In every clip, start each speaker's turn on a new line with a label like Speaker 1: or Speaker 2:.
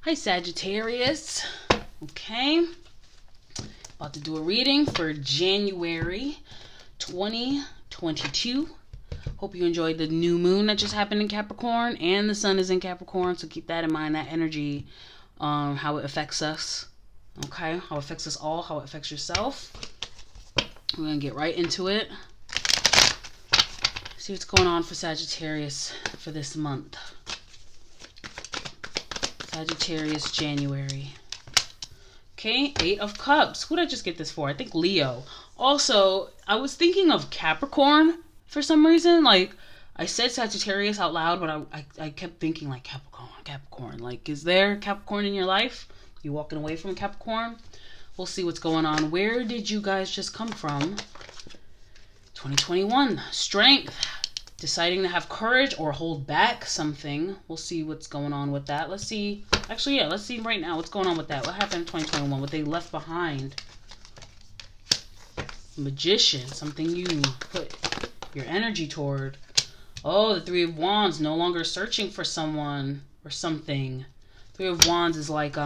Speaker 1: Hi, Sagittarius. Okay. About to do a reading for January 2022. Hope you enjoyed the new moon that just happened in Capricorn, and the sun is in Capricorn, so keep that in mind, that energy, how it affects us. Okay, how it affects us all, how it affects yourself. We're going to get right into it. See what's going on for Sagittarius for this month. Sagittarius, January. Okay, 8 of Cups. Who did I just get this for? I think Leo. Also, I was thinking of Capricorn for some reason. Like, I said Sagittarius out loud, but I kept thinking like Capricorn. Like, is there Capricorn in your life? You walking away from Capricorn? We'll see what's going on. Where did you guys just come from? 2021. Strength. Deciding to have courage or hold back something. We'll see what's going on with that. Let's see. Actually, yeah, let's see right now what's going on with that. What happened in 2021? What they left behind. Magician. Something you put your energy toward. Oh, the 3 of Wands. No longer searching for someone or something. 3 of Wands is like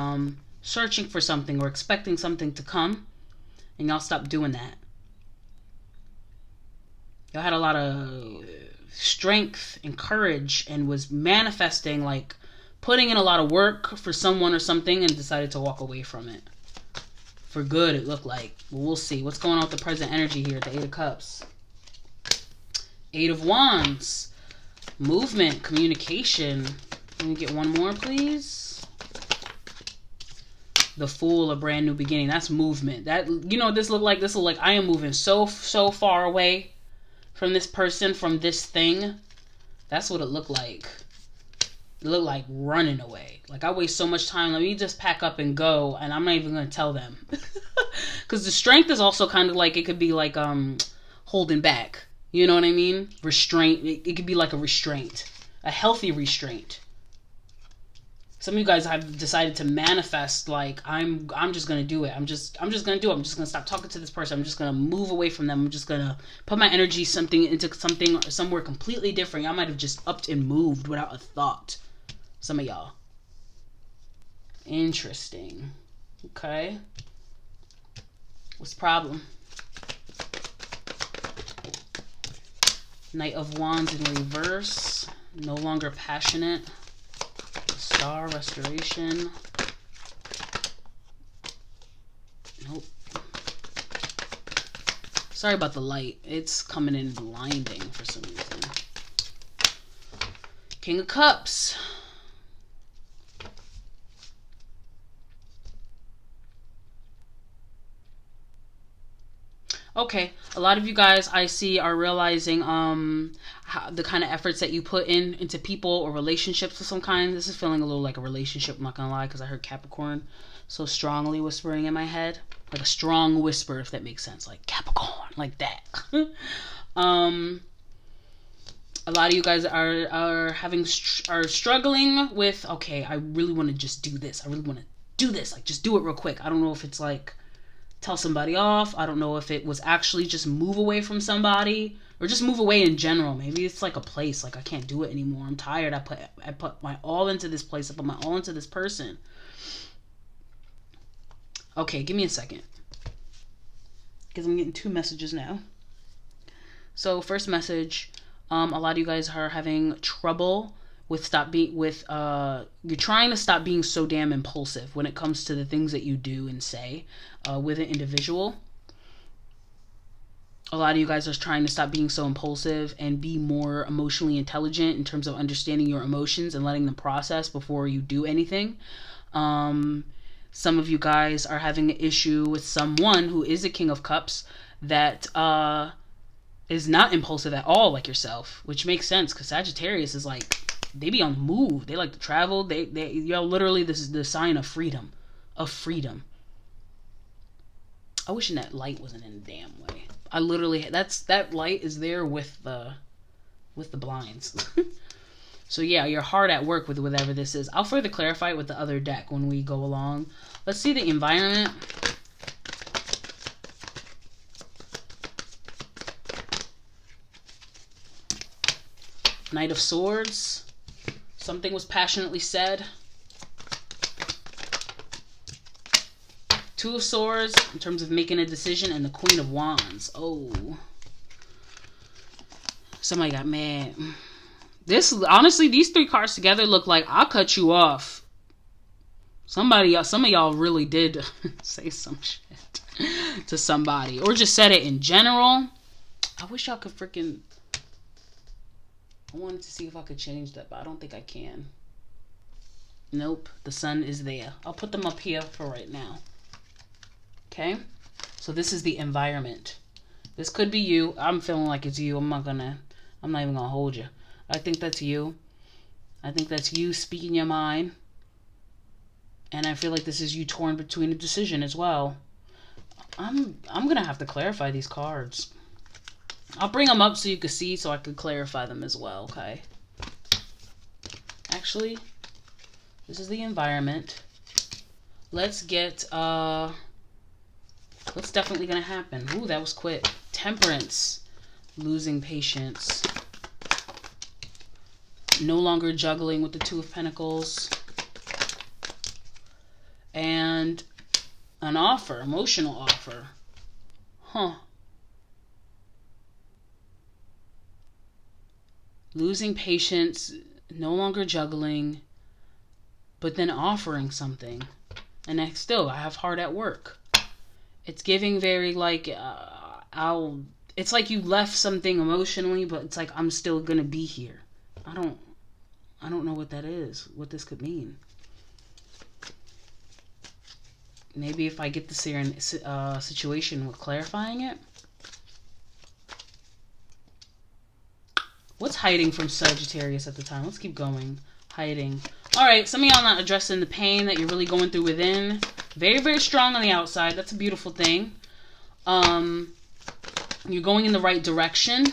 Speaker 1: searching for something or expecting something to come. And y'all stop doing that. Y'all had a lot of strength and courage and was manifesting, like putting in a lot of work for someone or something, and decided to walk away from it. For good, it looked like. But we'll see. What's going on with the present energy here at the 8 of Cups? 8 of Wands. Movement, communication. Let me get one more, please. The Fool, a brand new beginning. That's movement. That, you know, this look like I am moving so far away from this person, from this thing. That's what it looked like. It looked like running away. Like, I waste so much time. Let me just pack up and go, and I'm not even going to tell them. Because the strength is also kind of like, it could be like holding back. You know what I mean? Restraint. It could be like a restraint. A healthy restraint. Some of you guys have decided to manifest, like, I'm just going to do it. I'm just going to do it. I'm just going to stop talking to this person. I'm just going to move away from them. I'm just going to put my energy into something somewhere completely different. I might have just upped and moved without a thought. Some of y'all. Interesting. Okay. What's the problem? Knight of Wands in reverse. No longer passionate. Star, restoration. Nope. Sorry about the light. It's coming in blinding for some reason. King of Cups. Okay, a lot of you guys I see are realizing the kind of efforts that you put into people or relationships of some kind. This is feeling a little like a relationship, I'm not gonna lie, because I heard Capricorn so strongly whispering in my head. Like a strong whisper, if that makes sense. Like Capricorn, like that. A lot of you guys are struggling with, okay, I really want to just do this. I really want to do this. Like, just do it real quick. I don't know if it's like tell somebody off. I don't know if it was actually just move away from somebody or just move away in general. Maybe it's like a place, like I can't do it anymore. I'm tired. I put my all into this place. I put my all into this person. Okay, give me a second, because I'm getting 2 messages now. So first message, a lot of you guys are having trouble with you're trying to stop being so damn impulsive when it comes to the things that you do and say with an individual. A lot of you guys are trying to stop being so impulsive and be more emotionally intelligent in terms of understanding your emotions and letting them process before you do anything. Some of you guys are having an issue with someone who is a King of Cups that is not impulsive at all like yourself, which makes sense because Sagittarius is like, they be on the move. They like to travel. Literally, this is the sign of freedom. Of freedom. I wish that light wasn't in the damn way. I literally, that light is there with the blinds. So yeah, you're hard at work with whatever this is. I'll further clarify it with the other deck when we go along. Let's see the environment. Knight of Swords. Something was passionately said. Two of Swords in terms of making a decision, and the Queen of Wands. Oh. Somebody got mad. This, honestly, these three cards together look like I'll cut you off. Some of y'all really did say some shit to somebody. Or just said it in general. I wish y'all could freaking... I wanted to see if I could change that, but I don't think I can. Nope, the sun is there. I'll put them up here for right now. Okay? So this is the environment. This could be you. I'm feeling like it's you. I'm not even gonna hold you. I think that's you. I think that's you speaking your mind. And I feel like this is you torn between a decision as well. I'm gonna have to clarify these cards. I'll bring them up so you can see, so I could clarify them as well, okay? Actually, this is the environment. Let's get, what's definitely gonna happen? Ooh, that was quick. Temperance. Losing patience. No longer juggling with the Two of Pentacles. And an offer, emotional offer. Huh. Losing patience, no longer juggling, but then offering something. And I have hard at work. It's giving very like, it's like you left something emotionally, but it's like, I'm still gonna be here. I don't know what that is, what this could mean. Maybe if I get this here in situation with clarifying it. What's hiding from Sagittarius at the time? Let's keep going. Hiding. Alright, some of y'all not addressing the pain that you're really going through within. Very, very strong on the outside. That's a beautiful thing. You're going in the right direction.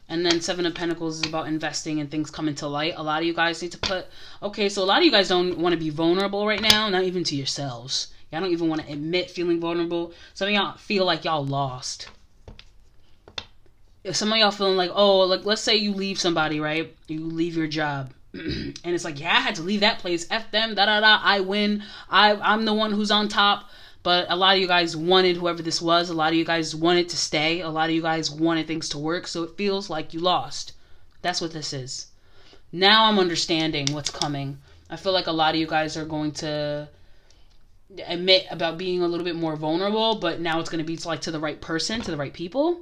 Speaker 1: And then Seven of Pentacles is about investing and things coming to light. A lot of you guys need to put... Okay, so a lot of you guys don't want to be vulnerable right now. Not even to yourselves. Y'all don't even want to admit feeling vulnerable. Some of y'all feel like y'all lost. If some of y'all feeling like, oh, like let's say you leave somebody, right? You leave your job. And it's like, yeah, I had to leave that place. F them, da-da-da. I win. I'm the one who's on top. But a lot of you guys wanted whoever this was. A lot of you guys wanted to stay. A lot of you guys wanted things to work. So it feels like you lost. That's what this is. Now I'm understanding what's coming. I feel like a lot of you guys are going to admit about being a little bit more vulnerable. But now it's going to be like to the right person, to the right people.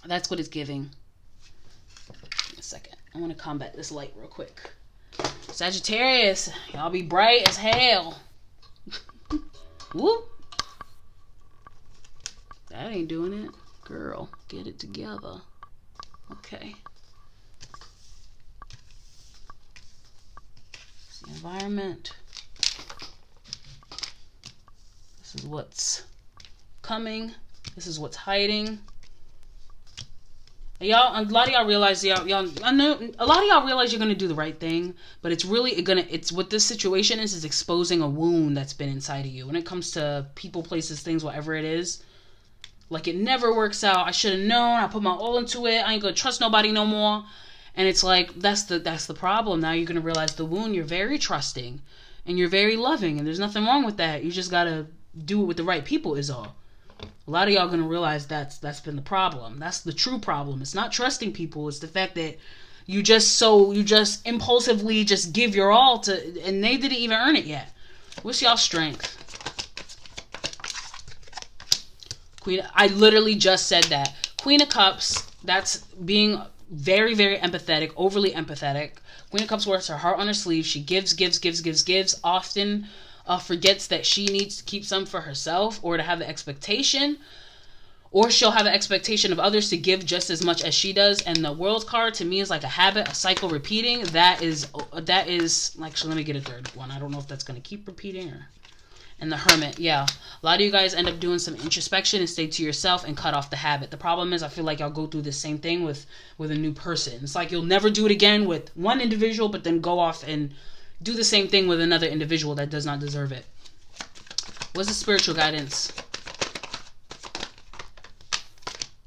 Speaker 1: That's what it's giving. A second. I want to combat this light real quick. Sagittarius, y'all be bright as hell. Whoop. That ain't doing it. Girl, get it together. Okay. It's the environment. This is what's coming. This is what's hiding. Y'all, a lot of y'all realize, I know a lot of y'all realize you're gonna do the right thing, but it's really it's what this situation is exposing a wound that's been inside of you. When it comes to people, places, things, whatever it is, like it never works out. I should have known. I put my all into it. I ain't gonna trust nobody no more. And it's like that's the problem. Now you're gonna realize the wound. You're very trusting, and you're very loving, and there's nothing wrong with that. You just gotta do it with the right people. Is all. A lot of y'all gonna realize that's been the problem. That's the true problem. It's not trusting people. It's the fact that you just impulsively just give your all to, and they didn't even earn it yet. What's y'all strength? Queen. I literally just said that. Queen of Cups. That's being very, very empathetic, overly empathetic. Queen of Cups wears her heart on her sleeve. She gives. Often. Forgets that she needs to keep some for herself or to have the expectation, or she'll have the expectation of others to give just as much as she does. And the World card to me is like a habit, a cycle repeating. That is like, so let me get a third one. I don't know if that's going to keep repeating or. And the Hermit, yeah. A lot of you guys end up doing some introspection and stay to yourself and cut off the habit. The problem is I feel like y'all go through the same thing with a new person. It's like you'll never do it again with one individual, but then go off and do the same thing with another individual that does not deserve it. What's the spiritual guidance?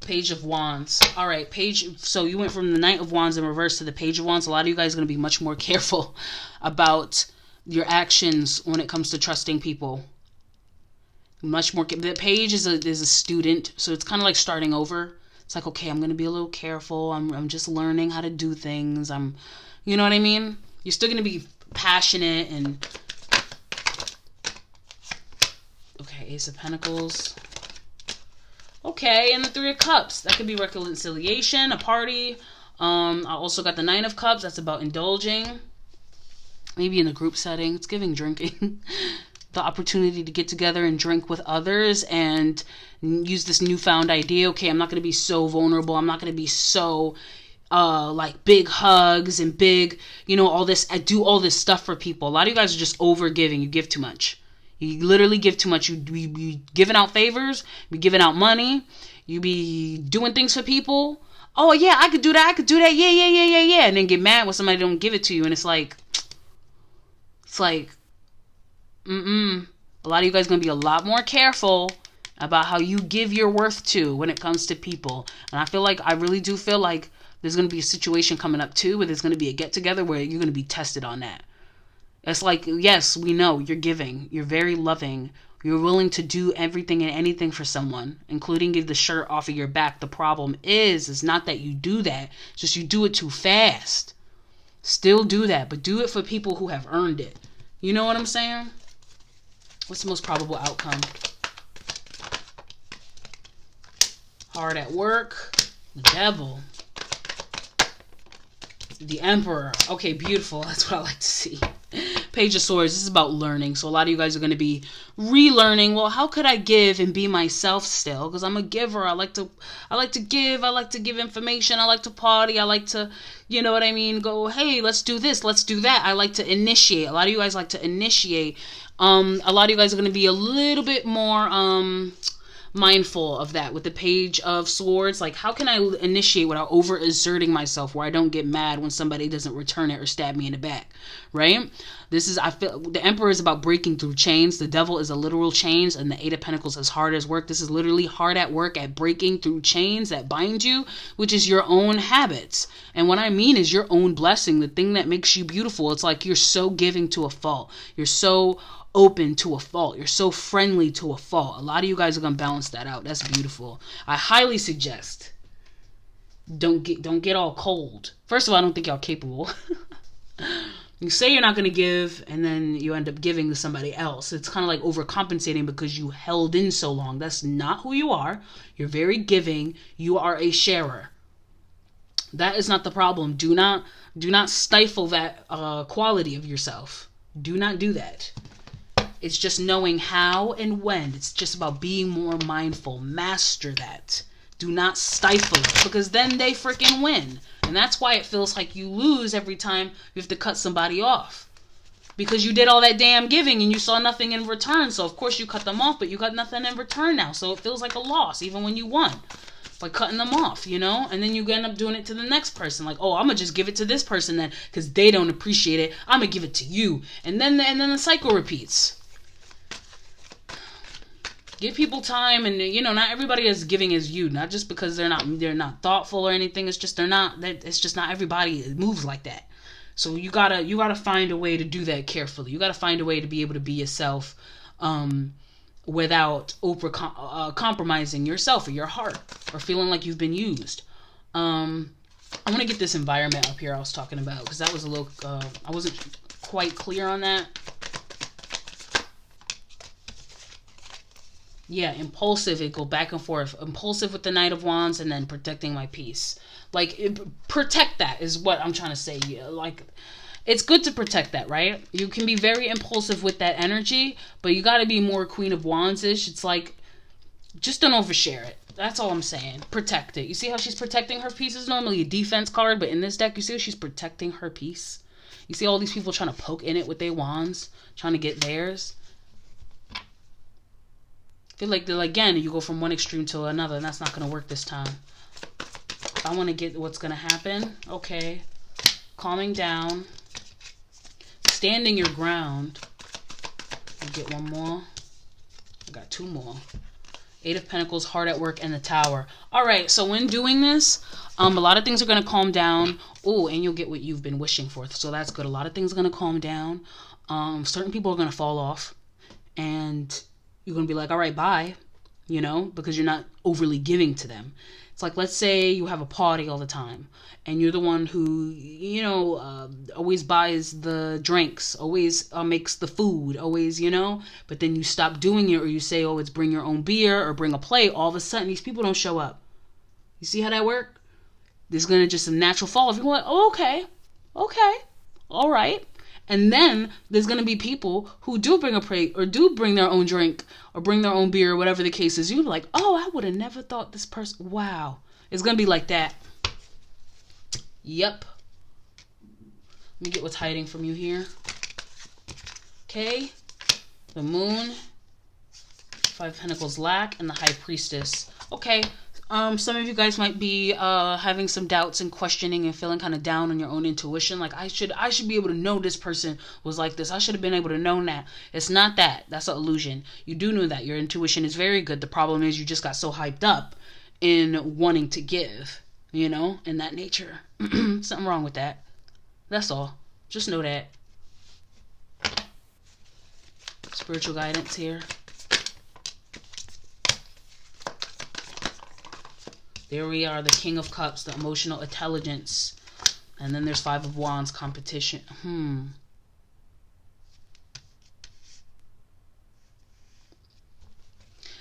Speaker 1: Page of Wands. All right, so you went from the Knight of Wands in reverse to the Page of Wands. A lot of you guys are going to be much more careful about your actions when it comes to trusting people. much more. The page is a student, so it's kind of like starting over. It's like, okay, I'm gonna be a little careful. I'm just learning how to do things. You know what I mean? You're still gonna be passionate and. Okay, Ace of Pentacles. Okay, and the Three of Cups. That could be reconciliation, a party. I also got the Nine of Cups. That's about indulging. Maybe in a group setting. It's giving drinking. The opportunity to get together and drink with others and use this newfound idea. Okay, I'm not going to be so vulnerable. I'm not going to be so like big hugs and big, all this. I do all this stuff for people. A lot of you guys are just over giving. You give too much. You literally give too much. You be giving out favors. You be giving out money. You be doing things for people. Oh, yeah, I could do that. I could do that. Yeah. And then get mad when somebody don't give it to you. And it's like, a lot of you guys are going to be a lot more careful about how you give your worth to when it comes to people. And I really do feel like there's going to be a situation coming up too where there's going to be a get together where you're going to be tested on that. It's like, yes, we know you're giving. You're very loving. You're willing to do everything and anything for someone, including give the shirt off of your back. The problem is not that you do that. It's just you do it too fast. Still do that, but do it for people who have earned it. You know what I'm saying? What's the most probable outcome? Hard at work. The Devil. The Emperor. Okay, beautiful. That's what I like to see. Page of Swords. This is about learning. So a lot of you guys are going to be relearning. Well, how could I give and be myself still? Because I'm a giver. I like to give. I like to give information. I like to party. I like to, you know what I mean? Go, hey, let's do this. Let's do that. I like to initiate. A lot of you guys like to initiate. A lot of you guys are going to be a little bit more mindful of that with the Page of Swords. Like, how can I initiate without over exerting myself where I don't get mad when somebody doesn't return it or stab me in the back, right? I feel the Emperor is about breaking through chains. The Devil is a literal chains, and the Eight of Pentacles is hard as work. This is literally hard at work at breaking through chains that bind you, which is your own habits. And what I mean is your own blessing, the thing that makes you beautiful. It's like you're so giving to a fault. You're so open to a fault. You're so friendly to a fault. A lot of you guys are going to balance that out. That's beautiful. I highly suggest don't get all cold. First of all, I don't think y'all capable. You say you're not going to give, and then you end up giving to somebody else. It's kind of like overcompensating because you held in so long. That's not who you are. You're very giving. You are a sharer. That is not the problem. Do not stifle that quality of yourself. Do not do that. It's just knowing how and when. It's just about being more mindful. Master that. Do not stifle it, because then they freaking win. And that's why it feels like you lose every time you have to cut somebody off. Because you did all that damn giving and you saw nothing in return. So of course you cut them off, but you got nothing in return now. So it feels like a loss even when you won. By cutting them off, And then you end up doing it to the next person. Like, oh, I'm going to just give it to this person then because they don't appreciate it. I'm going to give it to you. And then the cycle repeats. Give people time, and not everybody is giving as you. Not just because they're not thoughtful or anything. It's just it's just not everybody moves like that. So you gotta find a way to do that carefully. You gotta find a way to be able to be yourself, without compromising yourself or your heart or feeling like you've been used. I want to get this environment up here I was talking about, because that was a little I wasn't quite clear on that. Yeah, impulsive. It go back and forth. Impulsive with the Knight of Wands, and then protecting my peace. Like, protect that is what I'm trying to say. Like, it's good to protect that, right? You can be very impulsive with that energy, but you got to be more Queen of Wands-ish. It's like, just don't overshare it. That's all I'm saying. Protect it. You see how she's protecting her peace? It's normally a defense card, but in this deck, you see how she's protecting her peace? You see all these people trying to poke in it with their wands, trying to get theirs? I feel like, again, you go from one extreme to another, and that's not going to work this time. If I want to get what's going to happen, okay. Calming down. Standing your ground. I'll get one more. I got two more. Eight of Pentacles, hard at work, and the Tower. Alright, so when doing this, a lot of things are going to calm down. Oh, and you'll get what you've been wishing for. So that's good. A lot of things are going to calm down. Certain people are going to fall off. And you're going to be like, all right, bye, you know, because you're not overly giving to them. It's like, let's say you have a party all the time and you're the one who, you know, always buys the drinks, always makes the food, always, you know, but then you stop doing it, or you say, oh, it's bring your own beer or bring a plate. All of a sudden, these people don't show up. You see how that works? There's going to just a natural fall off. You're like, oh, okay, all right. And then there's going to be people who do bring a plate or do bring their own drink or bring their own beer or whatever the case is. You're like, oh, I would have never thought this person, wow. It's going to be like that. Yep. Let me get what's hiding from you here. Okay. The Moon, Five of Pentacles lack, and the High Priestess. Okay. Some of you guys might be having some doubts and questioning and feeling kind of down on your own intuition. Like, I should be able to know this person was like this. I should have been able to know that. It's not that. That's an illusion. You do know that. Your intuition is very good. The problem is you just got so hyped up in wanting to give, you know, in that nature. Something wrong with that. That's all. Just know that. Spiritual guidance here. There we are, the King of Cups, the emotional intelligence. And then there's Five of Wands, competition.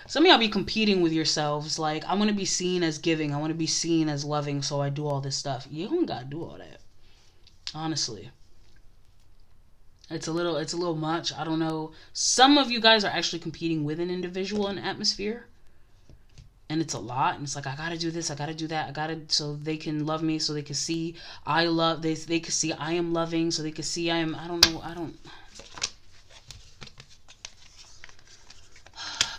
Speaker 1: Some of y'all be competing with yourselves. Like, I want to be seen as giving. I want to be seen as loving, so I do all this stuff. You don't got to do all that. Honestly. It's a little much. I don't know. Some of you guys are actually competing with an individual in atmosphere. And it's a lot, and it's like, I gotta do this, I gotta do that, so they can love me, so they can see I love, they can see I am loving, so they can see I don't know.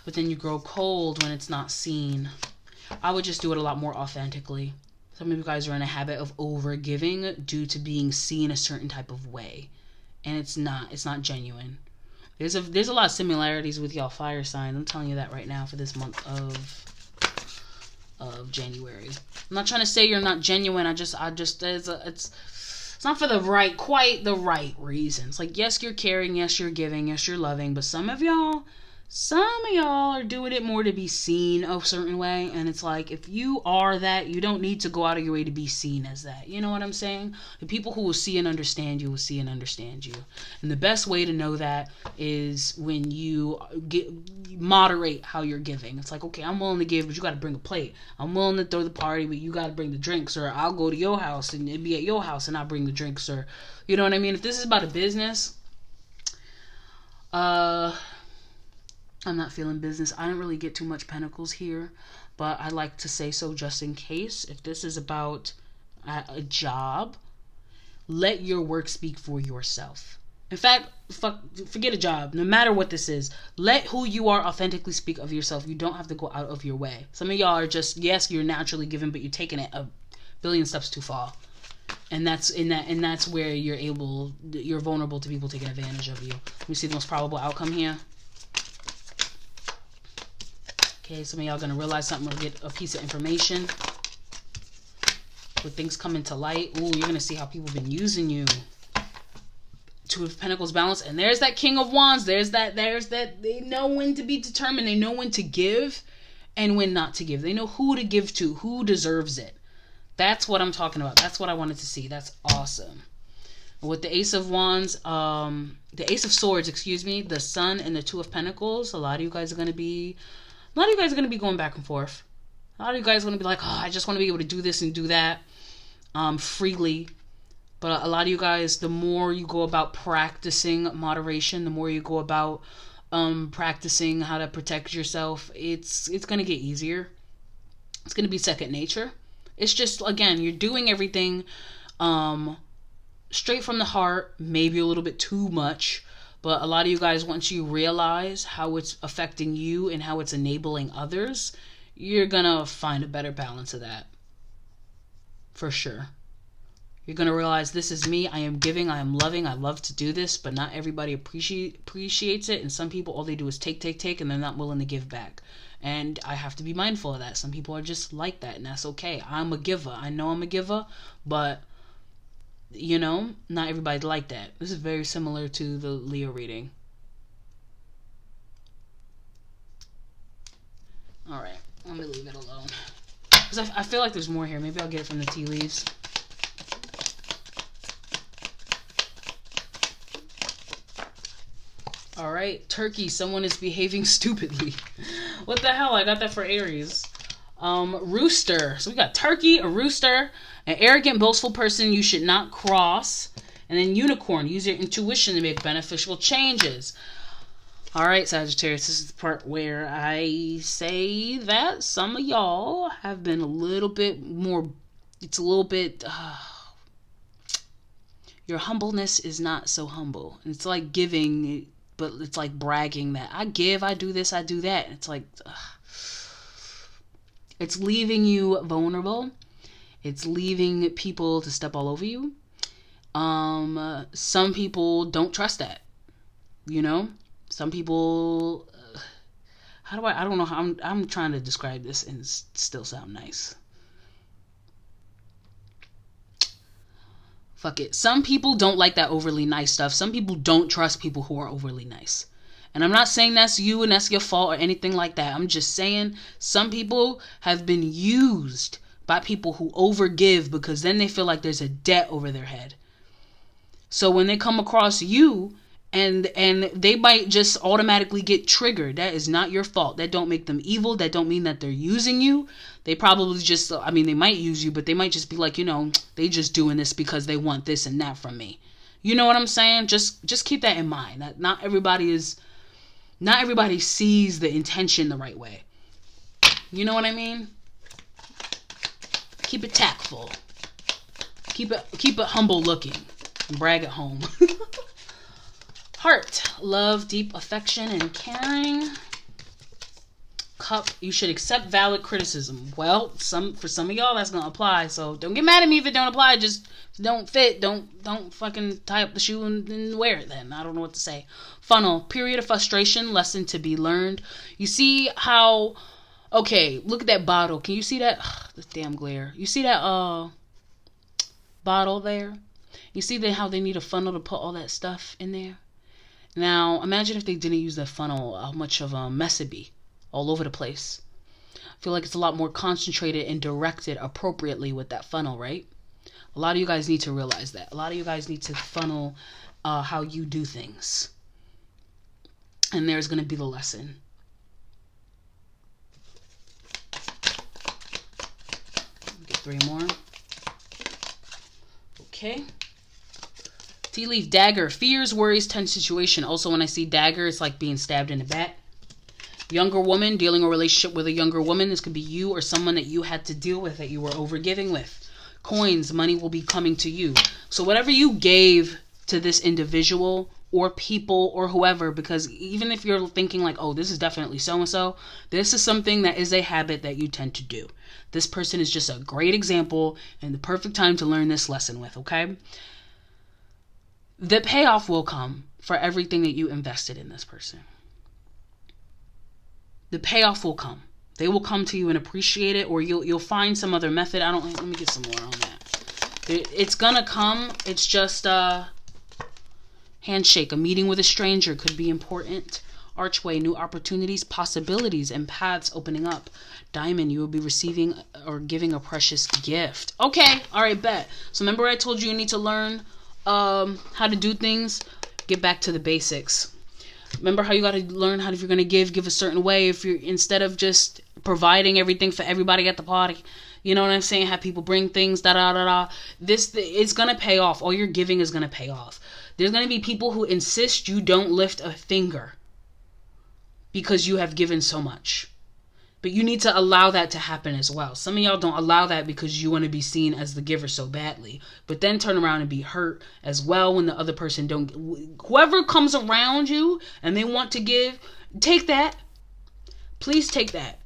Speaker 1: But then you grow cold when it's not seen. I would just do it a lot more authentically. Some of you guys are in a habit of over giving due to being seen a certain type of way, and it's not genuine. There's a lot of similarities with y'all fire signs. I'm telling you that right now for this month of January. I'm not trying to say you're not genuine. It's not for quite the right reasons. Like, yes, you're caring, yes, you're giving, yes, you're loving, but some of y'all are doing it more to be seen a certain way, and it's like, if you are that, you don't need to go out of your way to be seen as that. You know what I'm saying? The people who will see and understand you will see and understand you. And the best way to know that is when you moderate how you're giving. It's like, okay, I'm willing to give, but you got to bring a plate. I'm willing to throw the party, but you got to bring the drinks, or I'll go to your house and it'll be at your house and I'll bring the drinks, or, you know what I mean? If this is about a business, I'm not feeling business. I don't really get too much pentacles here, but I like to say so just in case. If this is about a job, let your work speak for yourself. In fact, forget a job. No matter what this is, let who you are authentically speak of yourself. You don't have to go out of your way. Some of y'all are just, yes, you're naturally giving, but you're taking it a billion steps too far. And that's where you're vulnerable to people taking advantage of you. Let me see the most probable outcome here. Okay, some of y'all going to realize something or get a piece of information. When things come into light, ooh, you're going to see how people have been using you. Two of Pentacles balance. And there's that King of Wands. There's that. They know when to be determined. They know when to give and when not to give. They know who to give to, who deserves it. That's what I'm talking about. That's what I wanted to see. That's awesome. With the Ace of Wands, the Ace of Swords, the Sun and the Two of Pentacles, a lot of you guys are going to be going back and forth. A lot of you guys are going to be like, oh, I just want to be able to do this and do that freely. But a lot of you guys, the more you go about practicing moderation, the more you go about practicing how to protect yourself, it's going to get easier. It's going to be second nature. It's just, again, you're doing everything straight from the heart, maybe a little bit too much. But a lot of you guys, once you realize how it's affecting you and how it's enabling others, you're going to find a better balance of that. For sure. You're going to realize, this is me. I am giving. I am loving. I love to do this, but not everybody appreciates it. And some people, all they do is take, and they're not willing to give back. And I have to be mindful of that. Some people are just like that, and that's okay. I'm a giver. I know I'm a giver, but, you know, not everybody like that. This is very similar to the Leo reading. All right, let me leave it alone. Because I feel like there's more here. Maybe I'll get it from the tea leaves. All right, Turkey. Someone is behaving stupidly. What the hell? I got that for Aries. Rooster. So we got turkey, a rooster, an arrogant, boastful person you should not cross. And then unicorn. Use your intuition to make beneficial changes. All right, Sagittarius, this is the part where I say that some of y'all have been a little bit more, it's a little bit, your humbleness is not so humble. It's like giving, but it's like bragging that I give, I do this, I do that. It's like, it's leaving you vulnerable. It's leaving people to step all over you. Some people don't trust that, you know? Some people, I don't know how, I'm trying to describe this and still sound nice. Fuck it. Some people don't like that overly nice stuff. Some people don't trust people who are overly nice. And I'm not saying that's you and that's your fault or anything like that. I'm just saying some people have been used by people who overgive because then they feel like there's a debt over their head. So when they come across you, and they might just automatically get triggered. That is not your fault. That don't make them evil. That don't mean that they're using you. They probably just, I mean, they might use you, but they might just be like, you know, they just doing this because they want this and that from me. You know what I'm saying? Just keep that in mind. That not everybody sees the intention the right way. You know what I mean? Keep it tactful. Keep it humble looking. And brag at home. Heart, love, deep affection, and caring. Cup, you should accept valid criticism. Well, for some of y'all that's gonna apply. So don't get mad at me if it don't apply. Just don't fit. Don't fucking tie up the shoe and wear it. Then I don't know what to say. Funnel, period of frustration, lesson to be learned. You see how? Okay, look at that bottle. Can you see that? Ugh, this damn glare. You see that bottle there? You see how they need a funnel to put all that stuff in there? Now, imagine if they didn't use that funnel, how much of a mess it'd be all over the place. I feel like it's a lot more concentrated and directed appropriately with that funnel, right? A lot of you guys need to realize that. A lot of you guys need to funnel how you do things. And there's going to be the lesson. Get 3 more. Okay. Tea leaf, dagger, fears, worries, tense situation. Also, when I see dagger, it's like being stabbed in the back. Younger woman, dealing a relationship with a younger woman. This could be you or someone that you had to deal with, that you were overgiving with. Coins, money will be coming to you. So whatever you gave to this individual or people or whoever, because even if you're thinking like, oh, this is definitely so-and-so, this is something that is a habit that you tend to do. This person is just a great example and the perfect time to learn this lesson with, okay? The payoff will come for everything that you invested in this person. The payoff will come. They will come to you and appreciate it, or you'll find some other method. Let me get some more on that. It's gonna come. It's just a handshake. A meeting with a stranger could be important. Archway, new opportunities, possibilities, and paths opening up. Diamond, you will be receiving or giving a precious gift. Okay, all right, bet. So remember I told you need to learn how to do things. Get back to the basics. Remember how you got to learn how, if you're going to give a certain way. If you're, instead of just providing everything for everybody at the party, you know what I'm saying, have people bring things, this, it's going to pay off. All your giving is going to pay off. There's going to be people who insist you don't lift a finger because you have given so much. But you need to allow that to happen as well. Some of y'all don't allow that because you want to be seen as the giver so badly. But then turn around and be hurt as well when the other person don't. Whoever comes around you and they want to give, take that. Please take that.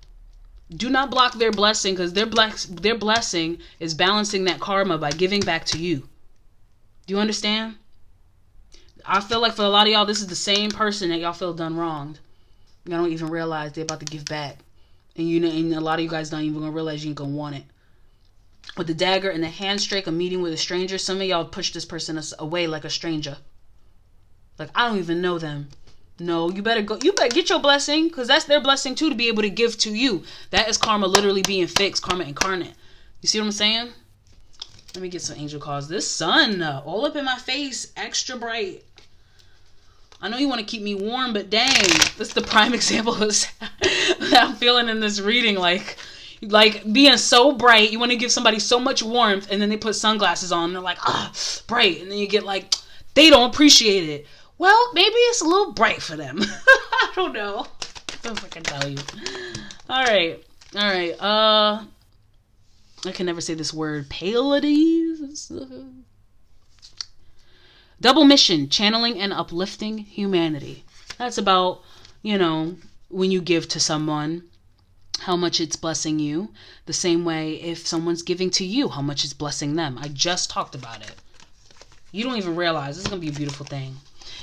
Speaker 1: Do not block their blessing, because their blessing is balancing that karma by giving back to you. Do you understand? I feel like for a lot of y'all, this is the same person that y'all feel done wronged. Y'all don't even realize they're about to give back. And and a lot of you guys don't even gonna realize you ain't gonna want it. With the dagger and the handshake, a meeting with a stranger, some of y'all push this person away like a stranger. Like, I don't even know them. No, you better go. You better get your blessing, because that's their blessing too, to be able to give to you. That is karma literally being fixed, karma incarnate. You see what I'm saying? Let me get some angel cards. This sun, all up in my face, extra bright. I know you want to keep me warm, but dang, this is the prime example of that I'm feeling in this reading. Like being so bright, you want to give somebody so much warmth, and then they put sunglasses on, and they're like, bright, and then you get like, they don't appreciate it. Well, maybe it's a little bright for them. I don't know. I don't fucking tell you. All right. I can never say this word. Pleiades. Double mission, channeling and uplifting humanity. That's about, when you give to someone, how much it's blessing you. The same way if someone's giving to you, how much it's blessing them. I just talked about it. You don't even realize. This is going to be a beautiful thing.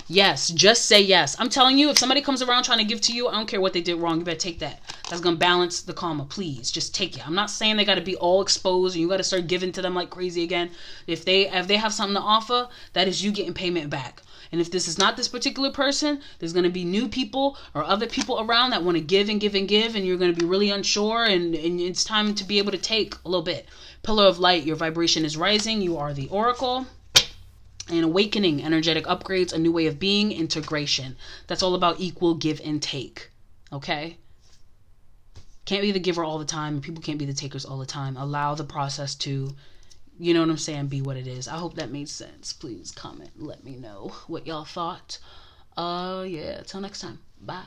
Speaker 1: Yes, just say yes. I'm telling you, if somebody comes around trying to give to you, I don't care what they did wrong. You better take that. That's going to balance the karma. Please, just take it. I'm not saying they got to be all exposed and you got to start giving to them like crazy again. If they have something to offer, that is you getting payment back. And if this is not this particular person, there's going to be new people or other people around that want to give and give and give, and you're going to be really unsure, and it's time to be able to take a little bit. Pillar of light, your vibration is rising. You are the oracle. And awakening, energetic upgrades, a new way of being, integration. That's all about equal give and take. Okay? Can't be the giver all the time. People can't be the takers all the time. Allow the process to, you know what I'm saying, be what it is. I hope that made sense. Please comment. Let me know what y'all thought. Yeah. Till next time. Bye.